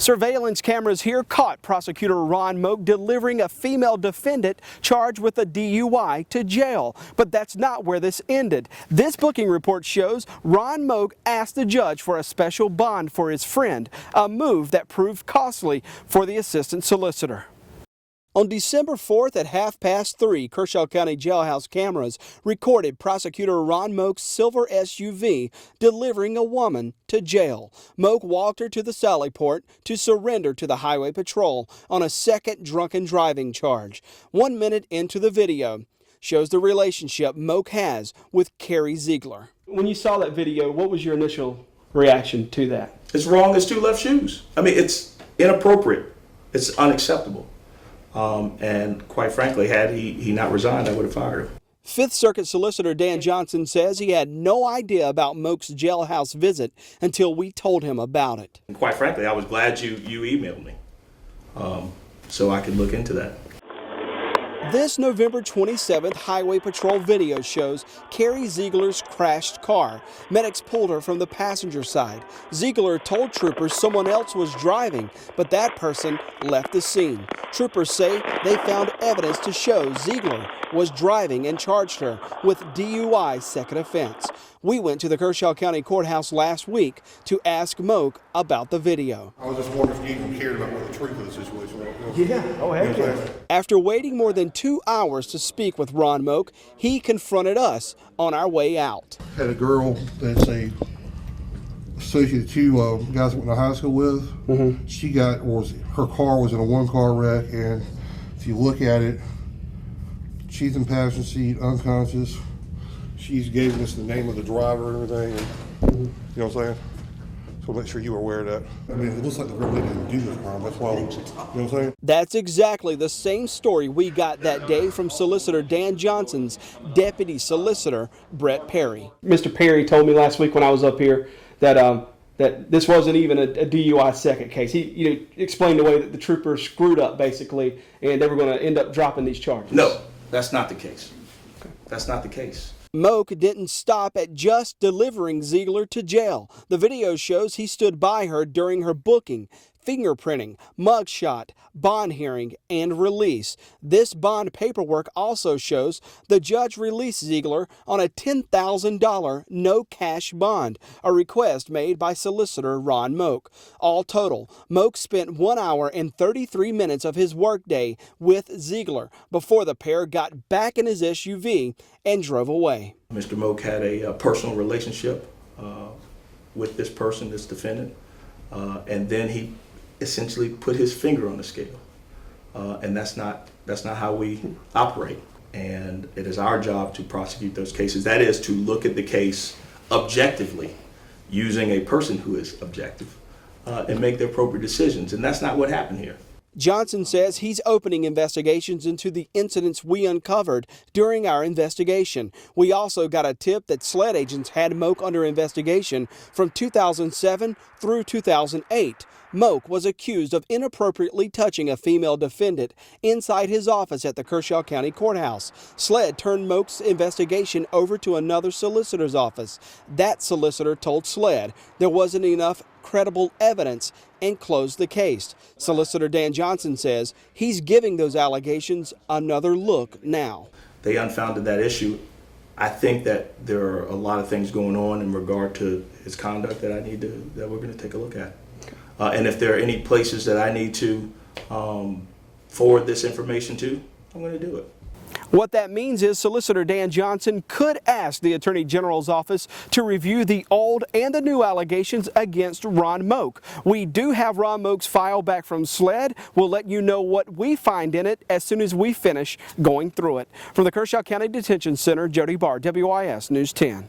Surveillance cameras here caught prosecutor Ron Moak delivering a female defendant charged with a DUI to jail. But that's not where this ended. This booking report shows Ron Moak asked the judge for a special bond for his friend, a move that proved costly for the assistant solicitor. On December 4th at 3:30, Kershaw County jailhouse cameras recorded prosecutor Ron Moak's silver SUV delivering a woman to jail. Moak walked her to the Sally Port to surrender to the Highway Patrol on a second drunken driving charge. 1 minute into the video shows the relationship Moak has with Carrie Ziegler. When you saw that video, what was your initial reaction to that? It's wrong as two left shoes. I mean, it's inappropriate. It's unacceptable. And quite frankly, had he not resigned, I would have fired him. Fifth Circuit Solicitor Dan Johnson says he had no idea about Moak's jailhouse visit until we told him about it. And quite frankly, I was glad you emailed me so I could look into that. This November 27th Highway Patrol video shows Carrie Ziegler's crashed car. Medics pulled her from the passenger side. Ziegler told troopers someone else was driving, but that person left the scene. Troopers say they found evidence to show Ziegler was driving and charged her with DUI second offense. We went to the Kershaw County Courthouse last week to ask Moak about the video. I was just wondering if you even cared about what the truth of the situation was. Yeah, oh heck yeah. After waiting more than 2 hours to speak with Ron Moak, he confronted us on our way out. Had a girl that's a associate that you guys went to high school with. She got, her car was in a one-car wreck, and if you look at it, she's in passenger seat, unconscious. She's giving us the name of the driver and everything. And, you know what I'm saying? So make sure you were aware of that. I mean, it looks like the girl didn't do this crime. That's why, you know what I'm saying? That's exactly the same story we got that day from Solicitor Dan Johnson's Deputy Solicitor, Brett Perry. Mr. Perry told me last week when I was up here that that this wasn't even a DUI second case. He explained the way that the troopers screwed up, basically, and they were going to end up dropping these charges. No, that's not the case. Okay. That's not the case. Moak didn't stop at just delivering Ziegler to jail. The video shows he stood by her during her booking, fingerprinting, mugshot, bond hearing, and release. This bond paperwork also shows the judge released Ziegler on a $10,000 no-cash bond, a request made by Solicitor Ron Moak. All total, Moak spent 1 hour and 33 minutes of his workday with Ziegler before the pair got back in his SUV and drove away. Mr. Moak had a personal relationship with this person, this defendant, and then he essentially put his finger on the scale, and that's not how we operate. And it is our job to prosecute those cases. That is to look at the case objectively, using a person who is objective, and make the appropriate decisions. And that's not what happened here. Johnson says he's opening investigations into the incidents we uncovered during our investigation. We also got a tip that SLED agents had Moak under investigation from 2007 through 2008. Moak was accused of inappropriately touching a female defendant inside his office at the Kershaw County Courthouse. SLED turned Moak's investigation over to another solicitor's office. That solicitor told SLED there wasn't enough credible evidence and closed the case. Solicitor Dan Johnson says he's giving those allegations another look now. They unfounded that issue. I think that there are a lot of things going on in regard to his conduct that that we're going to take a look at. And if there are any places that I need to forward this information to, I'm going to do it. What that means is Solicitor Dan Johnson could ask the Attorney General's office to review the old and the new allegations against Ron Moak. We do have Ron Moak's file back from SLED. We'll let you know what we find in it as soon as we finish going through it. From the Kershaw County Detention Center, Jody Barr, WIS News 10.